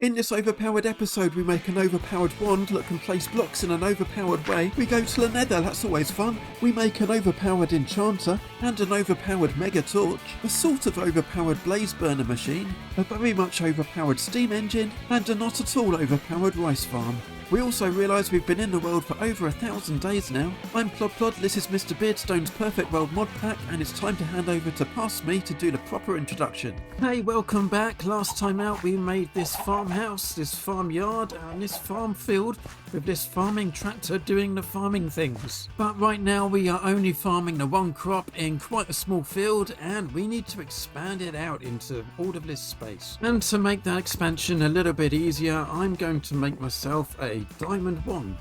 In this overpowered episode, we make an overpowered wand that can place blocks in an overpowered way. We go to the nether, that's always fun. We make an overpowered enchanter and an overpowered mega torch, a sort of overpowered blaze burner machine, a very much overpowered steam engine, and a not at all overpowered rice farm. We also realise we've been in the world for over 1,000 days now. I'm Plod Plod, this is Mr. Beardstone's Perfect World mod pack, and it's time to hand over to Past Me to do the proper introduction. Hey, welcome back. Last time out we made this farmhouse, this farmyard, and this farm field with this farming tractor doing the farming things. But right now we are only farming the one crop in quite a small field, and we need to expand it out into all of this space. And to make that expansion a little bit easier, I'm going to make myself a diamond wand.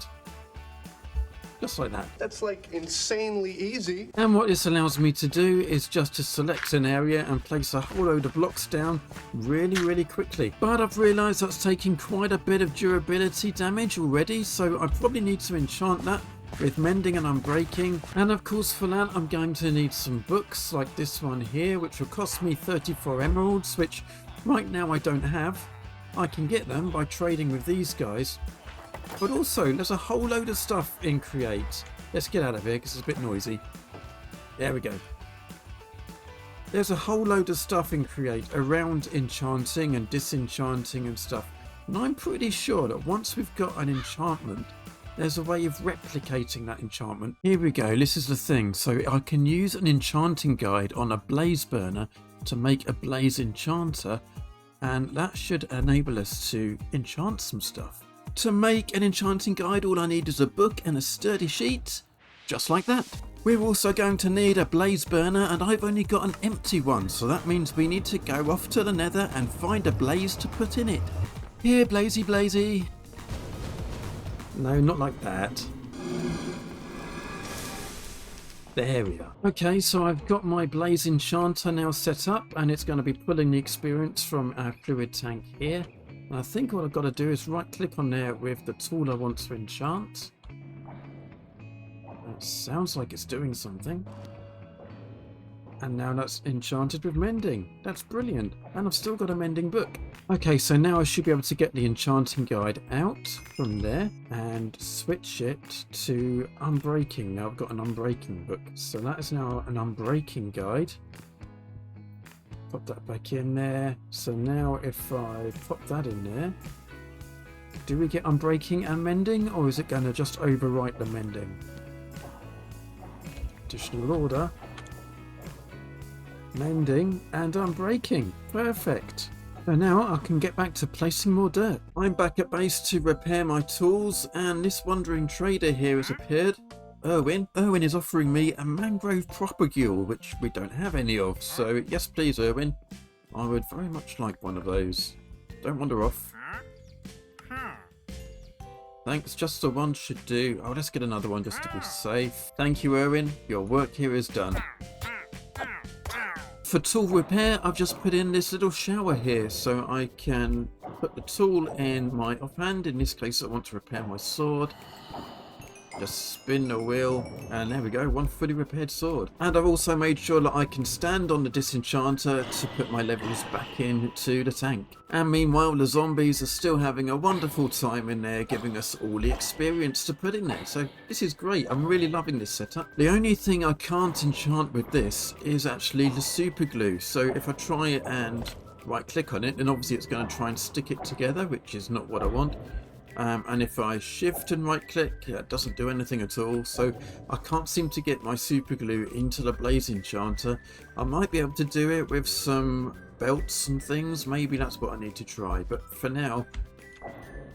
Just like that. That's like insanely easy. And what this allows me to do is just to select an area and place a whole load of blocks down really quickly. But I've realised that's taking quite a bit of durability damage already, so I probably need to enchant that with mending and unbreaking. And of course for that I'm going to need some books like this one here, which will cost me 34 emeralds, which right now I don't have. I can get them by trading with these guys. But also, there's a whole load of stuff in Create. Let's get out of here because it's a bit noisy. There we go. There's a whole load of stuff in Create around enchanting and disenchanting and stuff. And I'm pretty sure that once we've got an enchantment, there's a way of replicating that enchantment. Here we go, this is the thing. So I can use an enchanting guide on a blaze burner to make a blaze enchanter. And that should enable us to enchant some stuff. To make an enchanting guide, all I need is a book and a sturdy sheet, just like that. We're also going to need a blaze burner, and I've only got an empty one, so that means we need to go off to the nether and find a blaze to put in it. Here, blazy blazy. No, not like that. There we are. Okay, so I've got my blaze enchanter now set up, and it's going to be pulling the experience from our fluid tank here. I think what I've got to do is right click on there with the tool I want to enchant. That sounds like it's doing something. And now that's enchanted with mending. That's brilliant. And I've still got a mending book. Okay, so now I should be able to get the enchanting guide out from there and switch it to unbreaking. Now I've got an unbreaking book. So that is now an unbreaking guide. Pop that back in there. So now if I pop that in there, do we get unbreaking and mending, or is it going to just overwrite the mending? Additional order, mending and unbreaking. Perfect. So now I can get back to placing more dirt. I'm back at base to repair my tools, and this wandering trader here has appeared. Erwin is offering me a mangrove propagule, which we don't have any of, so yes please Erwin, I would very much like one of those. Don't wander off. Thanks, just the one should do. Oh, let's get another one just to be safe. Thank you Erwin, your work here is done. For tool repair, I've just put in this little shower here so I can put the tool in my offhand. In this case I want to repair my sword. Just spin the wheel, and there we go, one fully repaired sword. And I've also made sure that I can stand on the disenchanter to put my levels back into the tank. And meanwhile, the zombies are still having a wonderful time in there, giving us all the experience to put in there. So this is great, I'm really loving this setup. The only thing I can't enchant with this is actually the super glue. So if I try and right click on it, then obviously it's going to try and stick it together, which is not what I want. And if I shift and right click, it doesn't do anything at all. So I can't seem to get my super glue into the blaze enchanter. I might be able to do it with some belts and things. Maybe that's what I need to try. But for now,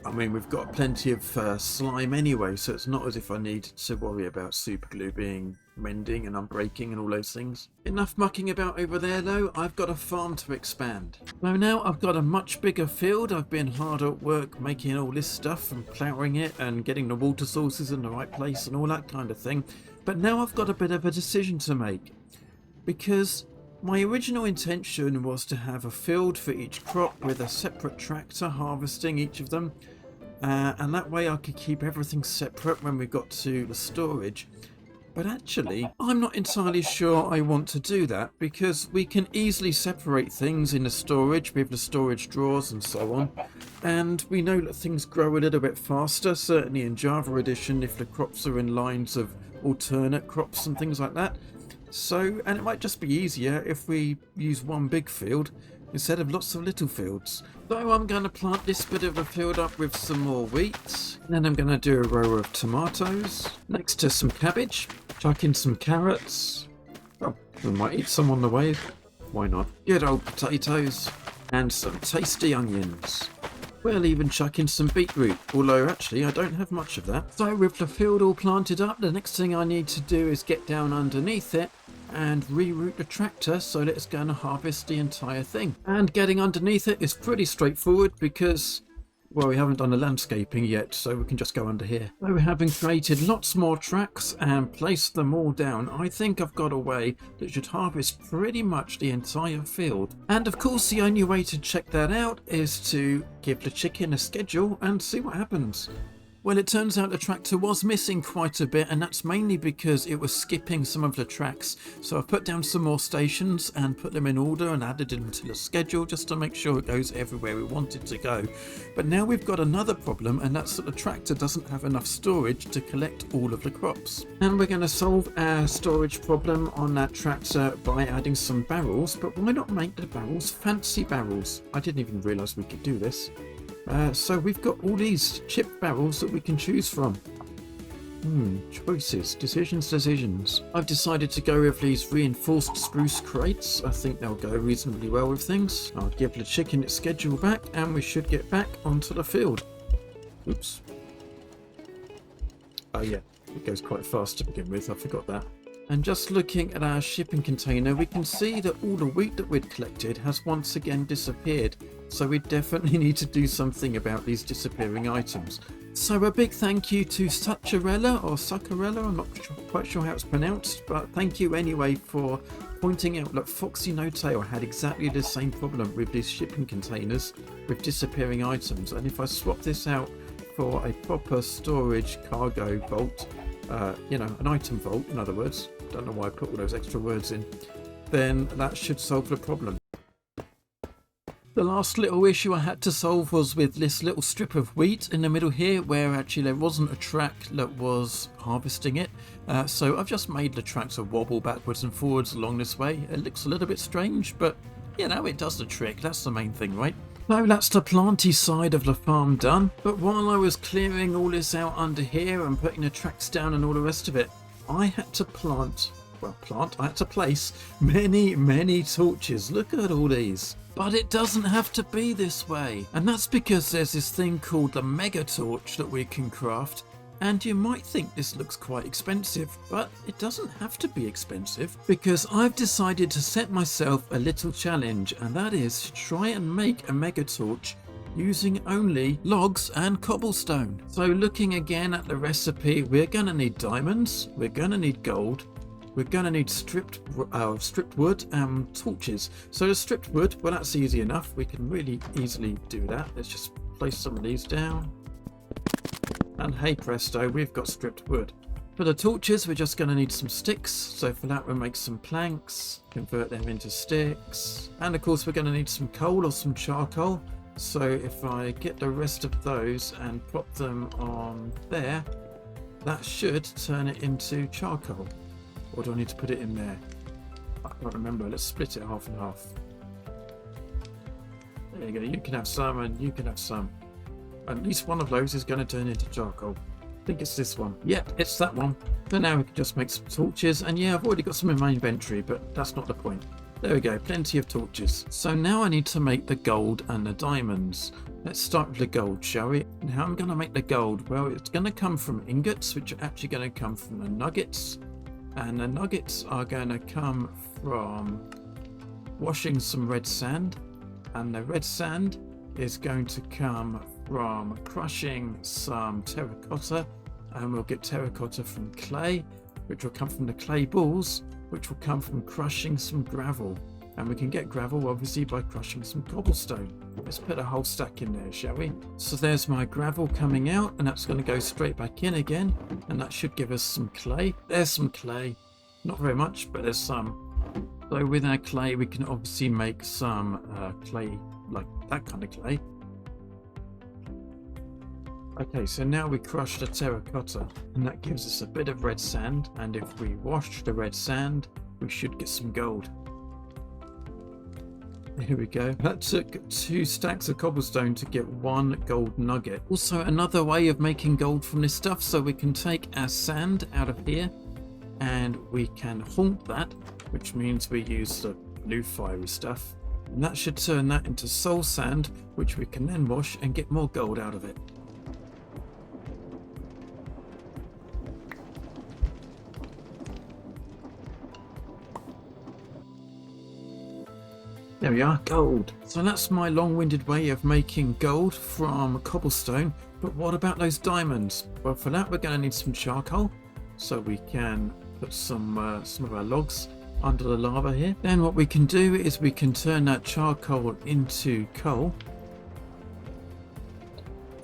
I mean, we've got plenty of slime anyway, so it's not as if I need to worry about super glue being mending and unbreaking and all those things. Enough mucking about over there though, I've got a farm to expand. So now I've got a much bigger field. I've been hard at work making all this stuff and ploughing it and getting the water sources in the right place and all that kind of thing. But now I've got a bit of a decision to make, because my original intention was to have a field for each crop with a separate tractor harvesting each of them, and that way I could keep everything separate when we got to the storage. But actually, I'm not entirely sure I want to do that, because we can easily separate things in the storage with the storage drawers and so on. And we know that things grow a little bit faster, certainly in Java Edition, if the crops are in lines of alternate crops and things like that. So, and it might just be easier if we use one big field instead of lots of little fields. So I'm going to plant this bit of a field up with some more wheat. Then I'm going to do a row of tomatoes next to some cabbage. Chuck in some carrots. Oh, we might eat some on the way. Why not? Good old potatoes. And some tasty onions. We'll even chuck in some beetroot, although actually I don't have much of that. So with the field all planted up, the next thing I need to do is get down underneath it and reroute the tractor so that it's going to harvest the entire thing. And getting underneath it is pretty straightforward because, well, we haven't done the landscaping yet, so we can just go under here. So having created lots more tracks and placed them all down, I think I've got a way that should harvest pretty much the entire field. And of course the only way to check that out is to give the chicken a schedule and see what happens. Well, it turns out the tractor was missing quite a bit, and that's mainly because it was skipping some of the tracks. So I've put down some more stations and put them in order and added them to the schedule just to make sure it goes everywhere we want it to go. But now we've got another problem, and that's that the tractor doesn't have enough storage to collect all of the crops. And we're going to solve our storage problem on that tractor by adding some barrels, but why not make the barrels fancy barrels? I didn't even realise we could do this. So we've got all these chipped barrels that we can choose from. Choices, decisions. I've decided to go with these reinforced spruce crates. I think they'll go reasonably well with things. I'll give the chicken its schedule back and we should get back onto the field. Oops. Oh yeah, it goes quite fast to begin with, I forgot that. And just looking at our shipping container, we can see that all the wheat that we'd collected has once again disappeared. So we definitely need to do something about these disappearing items. So a big thank you to Succarella, or Succarella, I'm not quite sure how it's pronounced, but thank you anyway for pointing out that Foxy No Tail had exactly the same problem with these shipping containers with disappearing items. And if I swap this out for a proper storage cargo vault, an item vault, in other words, don't know why I put all those extra words in, then that should solve the problem. The last little issue I had to solve was with this little strip of wheat in the middle here, where actually there wasn't a track that was harvesting it. So I've just made the tractor wobble backwards and forwards along this way. It looks a little bit strange, but you know, it does the trick. That's the main thing, right? So that's the planty side of the farm done. But while I was clearing all this out under here and putting the tracks down and all the rest of it, I had to I had to place many torches. Look at all these. But it doesn't have to be this way. And that's because there's this thing called the mega torch that we can craft. And you might think this looks quite expensive, but it doesn't have to be expensive, because I've decided to set myself a little challenge, and that is to try and make a mega torch using only logs and cobblestone. So looking again at the recipe, we're going to need diamonds, we're going to need gold, we're going to need stripped wood and torches. So the stripped wood, well, that's easy enough. We can really easily do that. Let's just place some of these down. And hey presto, we've got stripped wood. For the torches, we're just going to need some sticks. So for that, we'll make some planks, convert them into sticks. And of course, we're going to need some coal or some charcoal. So if I get the rest of those and pop them on there, that should turn it into charcoal. Or do I need to put it in there? I can't remember. Let's split it half and half. There you go. You can have some and you can have some. At least one of those is going to turn into charcoal. I think it's this one. Yep, it's that one. So now we can just make some torches. And yeah, I've already got some in my inventory, but that's not the point. There we go, plenty of torches. So now I need to make the gold and the diamonds. Let's start with the gold, shall we? And how I'm going to make the gold? Well, it's going to come from ingots, which are actually going to come from the nuggets. And the nuggets are going to come from washing some red sand. And the red sand is going to come from crushing some terracotta. And we'll get terracotta from clay, which will come from the clay balls, which will come from crushing some gravel. And we can get gravel obviously by crushing some cobblestone. Let's put a whole stack in there, shall we? So there's my gravel coming out, and that's going to go straight back in again, and that should give us some clay. There's some clay. Not very much, but there's some. So with our clay, we can obviously make some clay, like that kind of clay. Okay, so now we crushed a terracotta, and that gives us a bit of red sand, and if we wash the red sand, we should get some gold. Here we go. That took 2 stacks of cobblestone to get 1 gold nugget. Also, another way of making gold from this stuff, so we can take our sand out of here, and we can haunt that, which means we use the blue fiery stuff, and that should turn that into soul sand, which we can then wash and get more gold out of it. There we are, gold. So that's my long-winded way of making gold from cobblestone. But what about those diamonds? Well, for that we're going to need some charcoal, so we can put some of our logs under the lava here. Then what we can do is we can turn that charcoal into coal,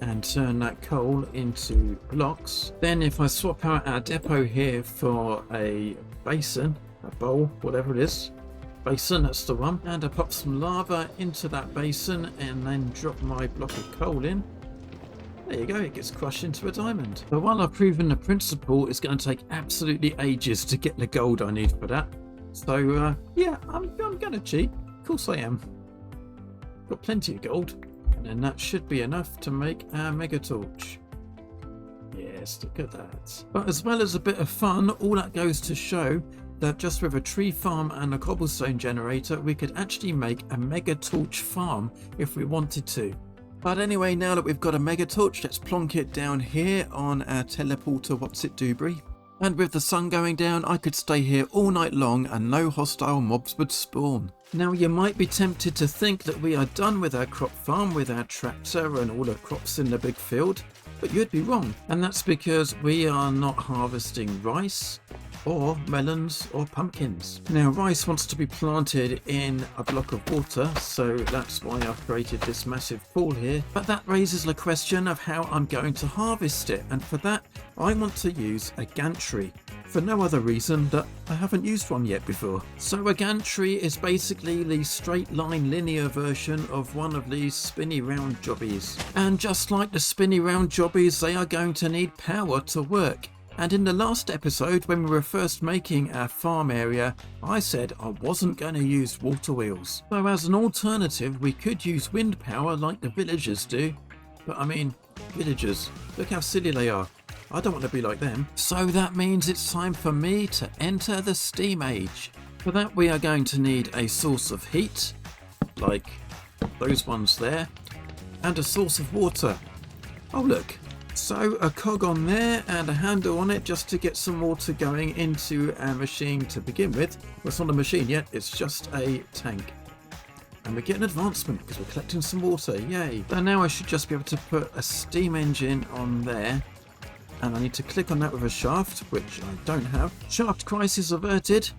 and turn that coal into blocks. Then if I swap out our depot here for a basin, a bowl, whatever it is, basin, that's the one, and I pop some lava into that basin and then drop my block of coal in. There you go, it gets crushed into a diamond. But while I've proven the principle, it's going to take absolutely ages to get the gold I need for that. So yeah, I'm going to cheat. Of course I am. Got plenty of gold, and then that should be enough to make our mega torch. Yes, look at that. But as well as a bit of fun, all that goes to show that just with a tree farm and a cobblestone generator, we could actually make a mega torch farm if we wanted to. But anyway, now that we've got a mega torch, let's plonk it down here on our teleporter what's-it-doobry. And with the sun going down, I could stay here all night long and no hostile mobs would spawn. Now you might be tempted to think that we are done with our crop farm with our tractor and all the crops in the big field, but you'd be wrong. And that's because we are not harvesting rice, or melons, or pumpkins. Now rice wants to be planted in a block of water, so that's why I've created this massive pool here. But that raises the question of how I'm going to harvest it, and for that I want to use a gantry, for no other reason that I haven't used one yet before. So a gantry is basically the straight line linear version of one of these spinny round jobbies. And just like the spinny round jobbies, they are going to need power to work. And in the last episode, when we were first making our farm area, I said I wasn't going to use water wheels. So as an alternative, we could use wind power like the villagers do. But I mean, villagers, look how silly they are. I don't want to be like them. So that means it's time for me to enter the steam age. For that we are going to need a source of heat, like those ones there, and a source of water. Oh look. So a cog on there and a handle on it just to get some water going into our machine to begin with. Well, it's not a machine yet, it's just a tank. And we get an advancement because we're collecting some water, yay. So now I should just be able to put a steam engine on there. And I need to click on that with a shaft, which I don't have. Shaft crisis averted.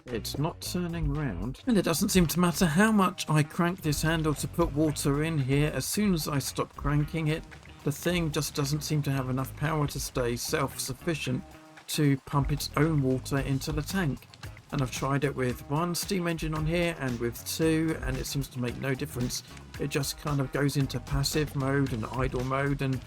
It's not turning round. And it doesn't seem to matter how much I crank this handle to put water in here. As soon as I stop cranking it, the thing just doesn't seem to have enough power to stay self-sufficient to pump its own water into the tank. And I've tried it with 1 steam engine on here and with 2, and it seems to make no difference. It just kind of goes into passive mode and idle mode and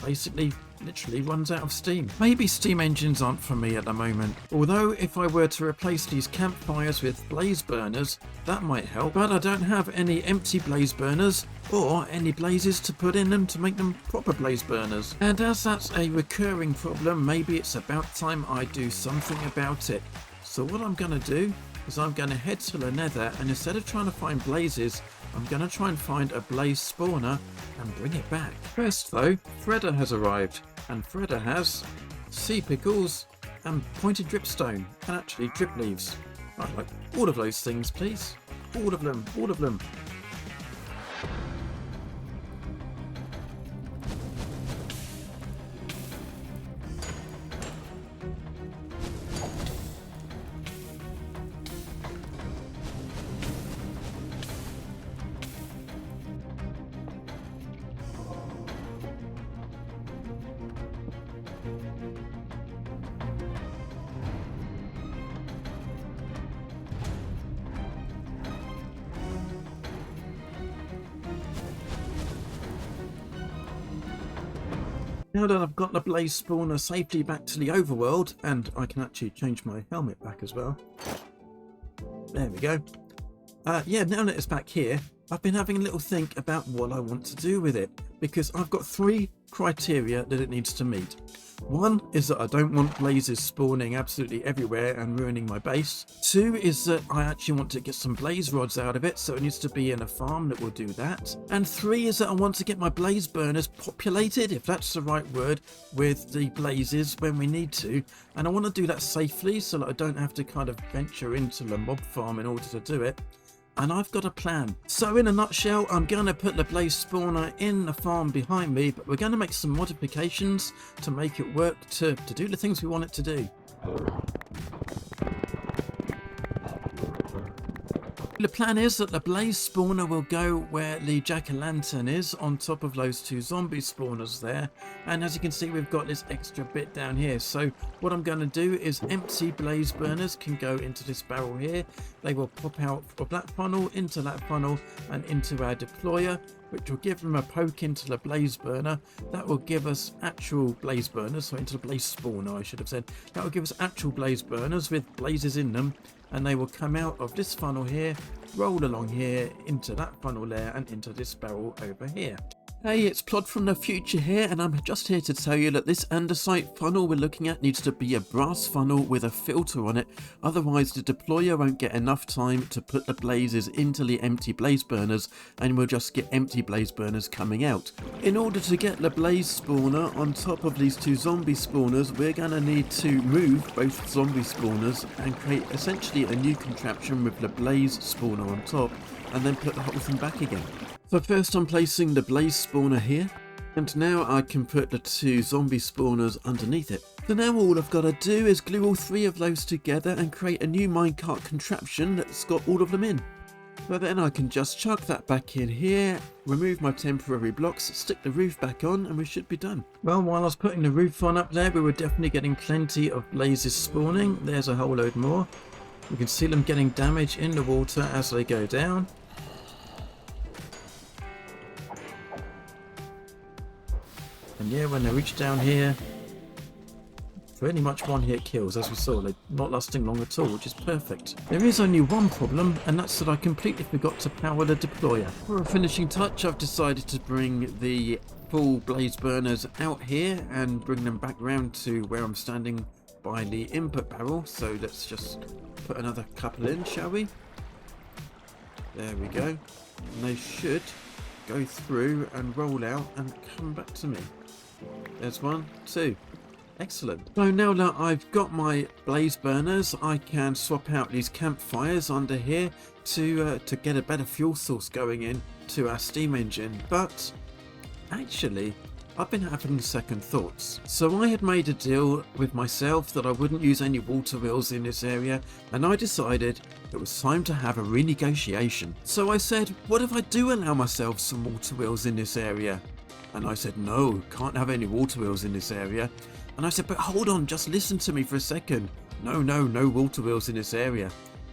basically literally runs out of steam. Maybe steam engines aren't for me at the moment, although if I were to replace these campfires with blaze burners, that might help, but I don't have any empty blaze burners or any blazes to put in them to make them proper blaze burners. And as that's a recurring problem, maybe it's about time I do something about it. So what I'm going to do is I'm going to head to the nether, and instead of trying to find blazes, I'm going to try and find a blaze spawner and bring it back. First though, Threader has arrived, and Threader has sea pickles and pointed dripstone, and actually drip leaves. I'd like all of those things, please. All of them, all of them. Now that I've got the blaze spawner safely back to the overworld, and I can actually change my helmet back as well. There we go. Yeah, now that it's back here, I've been having a little think about what I want to do with it, because I've got 3 criteria that it needs to meet. One is that I don't want blazes spawning absolutely everywhere and ruining my base. 2 is that I actually want to get some blaze rods out of it, so it needs to be in a farm that will do that. And 3 is that I want to get my blaze burners populated, if that's the right word, with the blazes when we need to. And I want to do that safely so that I don't have to kind of venture into the mob farm in order to do it. And I've got a plan. So in a nutshell, I'm going to put the blaze spawner in the farm behind me, but we're going to make some modifications to make it work to do the things we want it to do. The plan is that the blaze spawner will go where the jack-o'-lantern is, on top of those 2 zombie spawners there. And as you can see, we've got this extra bit down here. So what I'm going to do is empty blaze burners can go into this barrel here. They will pop out of that funnel, into that funnel, and into our deployer, which will give them a poke into the blaze burner. That will give us actual blaze burners, so into the blaze spawner I should have said. That will give us actual blaze burners with blazes in them, and they will come out of this funnel here, roll along here, into that funnel there, and into this barrel over here. Hey, it's Plod from the future here, and I'm just here to tell you that this andesite funnel we're looking at needs to be a brass funnel with a filter on it, otherwise the deployer won't get enough time to put the blazes into the empty blaze burners, and we'll just get empty blaze burners coming out. In order to get the blaze spawner on top of these 2 zombie spawners, we're going to need to move both zombie spawners and create essentially a new contraption with the blaze spawner on top, and then put the whole thing back again. So first I'm placing the blaze spawner here, and now I can put the 2 zombie spawners underneath it. So now all I've got to do is glue all 3 of those together and create a new minecart contraption that's got all of them in. So then I can just chuck that back in here, remove my temporary blocks, stick the roof back on, and we should be done. Well, while I was putting the roof on up there, we were definitely getting plenty of blazes spawning. There's a whole load more. You can see them getting damage in the water as they go down. And yeah, when they reach down here, pretty much one hit kills. As we saw, they're not lasting long at all, which is perfect. There is only one problem, and that's that I completely forgot to power the deployer. For a finishing touch, I've decided to bring the full blaze burners out here and bring them back round to where I'm standing by the input barrel. So let's just put another couple in, shall we? There we go. And they should go through and roll out and come back to me. There's 1, 2. Excellent. So now that I've got my blaze burners, I can swap out these campfires under here to get a better fuel source going in to our steam engine. But actually, I've been having second thoughts. So I had made a deal with myself that I wouldn't use any water wheels in this area, and I decided it was time to have a renegotiation. So I said, what if I do allow myself some water wheels in this area? And I said, no, can't have any water wheels in this area. And I said, but hold on, just listen to me for a second. No water wheels in this area.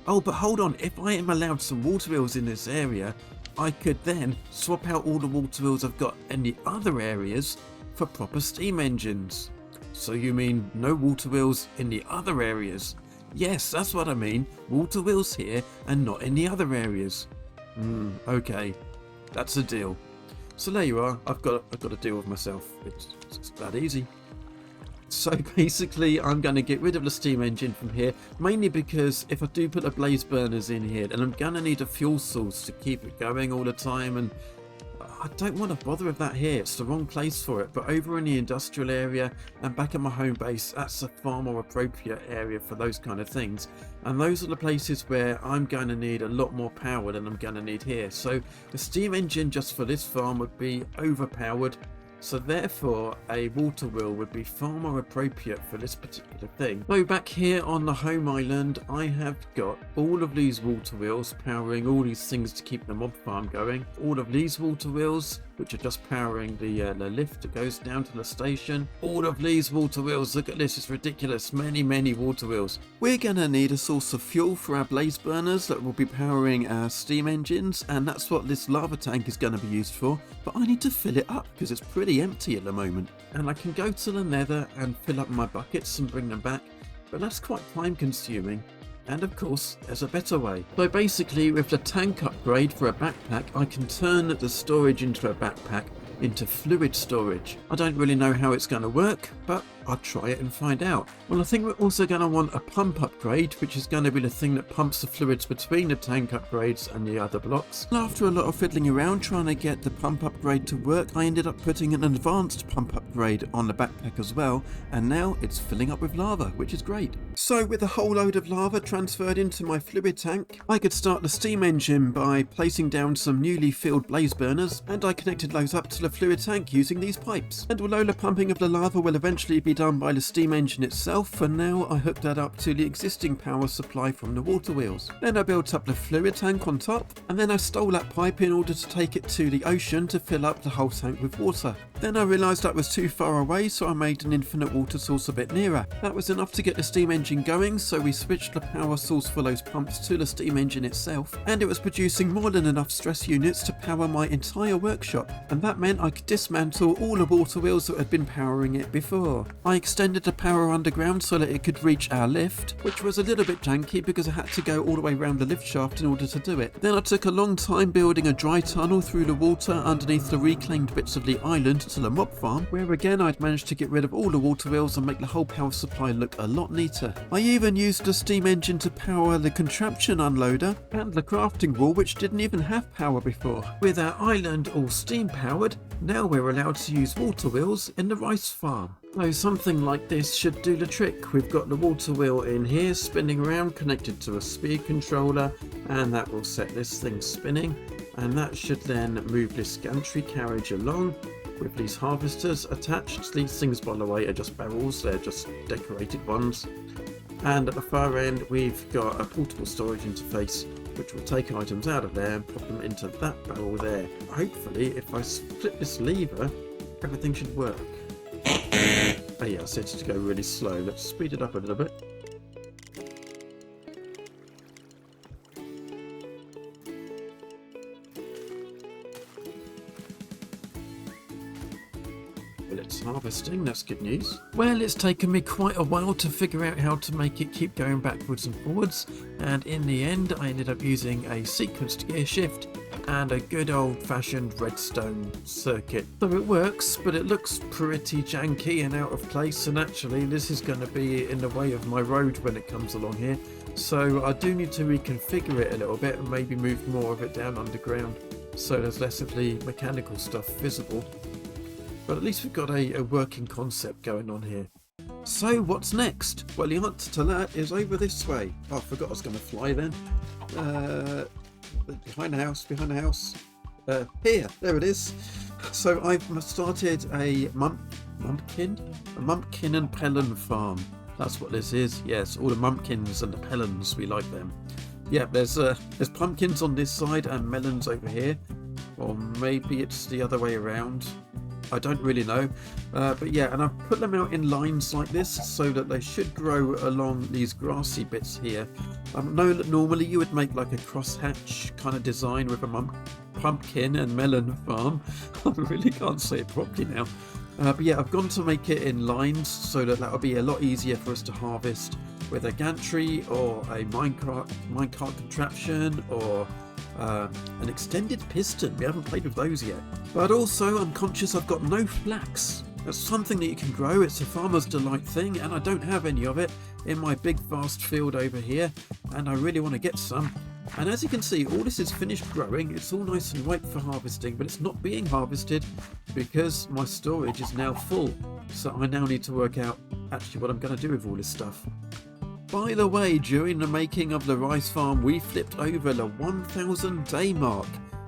Oh, but hold on, if I am allowed some water wheels in this area, I could then swap out all the water wheels I've got in the other areas for proper steam engines. So you mean no water wheels in the other areas? Yes, that's what I mean. Water wheels here and not in the other areas. Okay, that's a deal. So there you are. I've got to deal with myself. It's that easy. So basically, I'm going to get rid of the steam engine from here, mainly because if I do put the blaze burners in here, then I'm going to need a fuel source to keep it going all the time, and I don't want to bother with that here. It's the wrong place for it. But over in the industrial area and back at my home base, that's a far more appropriate area for those kind of things. And those are the places where I'm going to need a lot more power than I'm going to need here. So the steam engine just for this farm would be overpowered. So therefore a water wheel would be far more appropriate for this particular thing. So back here on the home island, I have got all of these water wheels powering all these things to keep the mob farm going. All of these water wheels which are just powering the lift that goes down to the station. All of these water wheels, look at this, it's ridiculous, many water wheels. We're gonna need a source of fuel for our blaze burners that will be powering our steam engines, and that's what this lava tank is gonna be used for, but I need to fill it up because it's pretty empty at the moment. And I can go to the nether and fill up my buckets and bring them back, but that's quite time consuming. And of course, there's a better way. So basically, with the tank upgrade for a backpack, I can turn the storage into a backpack into fluid storage. I don't really know how it's going to work, but I'll try it and find out. Well, I think we're also going to want a pump upgrade, which is going to be the thing that pumps the fluids between the tank upgrades and the other blocks. And after a lot of fiddling around trying to get the pump upgrade to work, I ended up putting an advanced pump upgrade on the backpack as well, and now it's filling up with lava, which is great. So with a whole load of lava transferred into my fluid tank, I could start the steam engine by placing down some newly filled blaze burners, and I connected those up to the fluid tank using these pipes. And although the pumping of the lava will eventually be done by the steam engine itself, for now I hooked that up to the existing power supply from the water wheels. Then I built up the fluid tank on top, and then I stole that pipe in order to take it to the ocean to fill up the whole tank with water. Then I realised that was too far away, so I made an infinite water source a bit nearer. That was enough to get the steam engine going, so we switched the power source for those pumps to the steam engine itself, and it was producing more than enough stress units to power my entire workshop, and that meant I could dismantle all the water wheels that had been powering it before. I extended the power underground so that it could reach our lift, which was a little bit janky because I had to go all the way around the lift shaft in order to do it. Then I took a long time building a dry tunnel through the water underneath the reclaimed bits of the island to the mob farm, where again I'd managed to get rid of all the water wheels and make the whole power supply look a lot neater. I even used the steam engine to power the contraption unloader and the crafting wall, which didn't even have power before. With our island all steam powered, now we're allowed to use water wheels in the rice farm. So something like this should do the trick. We've got the water wheel in here spinning around, connected to a speed controller, and that will set this thing spinning, and that should then move this gantry carriage along with these harvesters attached. These things, by the way, are just barrels, they're just decorated ones. And at the far end we've got a portable storage interface which will take items out of there and pop them into that barrel there. Hopefully if I flip this lever everything should work. Oh yeah, I said it to go really slow. Let's speed it up a little bit. Well, it's harvesting, that's good news. Well, it's taken me quite a while to figure out how to make it keep going backwards and forwards, and in the end I ended up using a sequenced gear shift and a good old-fashioned redstone circuit. So it works, but it looks pretty janky and out of place, and actually this is going to be in the way of my road when it comes along here. So I do need to reconfigure it a little bit and maybe move more of it down underground so there's less of the mechanical stuff visible. But at least we've got a working concept going on here. So what's next? Well, the answer to that is over this way. Oh, I forgot I was going to fly then. Behind the house. Here, there it is. So I've started a mumpkin and pelon farm. That's what this is. Yes, all the mumpkins and the pelons, we like them. Yeah, there's pumpkins on this side and melons over here, or maybe it's the other way around. I don't really know, but yeah, and I've put them out in lines like this so that they should grow along these grassy bits here. I know that normally you would make like a crosshatch kind of design with a pumpkin and melon farm. I really can't say it properly now. But yeah, I've gone to make it in lines so that that'll be a lot easier for us to harvest with a gantry or a minecart contraption or an extended piston. We haven't played with those yet. But also I'm conscious I've got no flax. That's something that you can grow. It's a farmer's delight thing, and I don't have any of it in my big vast field over here, and I really want to get some. And as you can see, all this is finished growing. It's all nice and ripe for harvesting, but it's not being harvested because my storage is now full. So I now need to work out actually what I'm going to do with all this stuff. By the way, during the making of the rice farm, we flipped over the 1,000 day mark.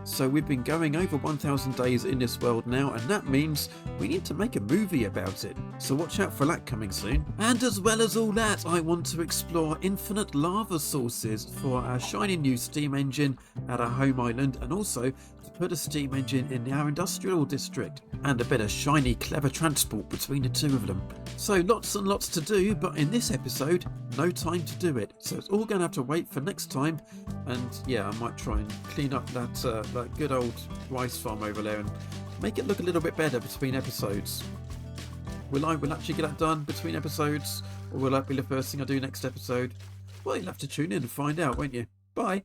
So we've been going over 1,000 days in this world now, and that means we need to make a movie about it. So watch out for that coming soon. And as well as all that, I want to explore infinite lava sources for our shiny new steam engine at our home island, and also to put a steam engine in our industrial district, and a bit of shiny clever transport between the two of them. So lots and lots to do, but in this episode, no time to do it. So it's all going to have to wait for next time. And yeah, I might try and clean up that good old rice farm over there and make it look a little bit better between episodes. Will I actually get that done between episodes, or will that be the first thing I do next episode? Well, you'll have to tune in and find out, won't you? Bye!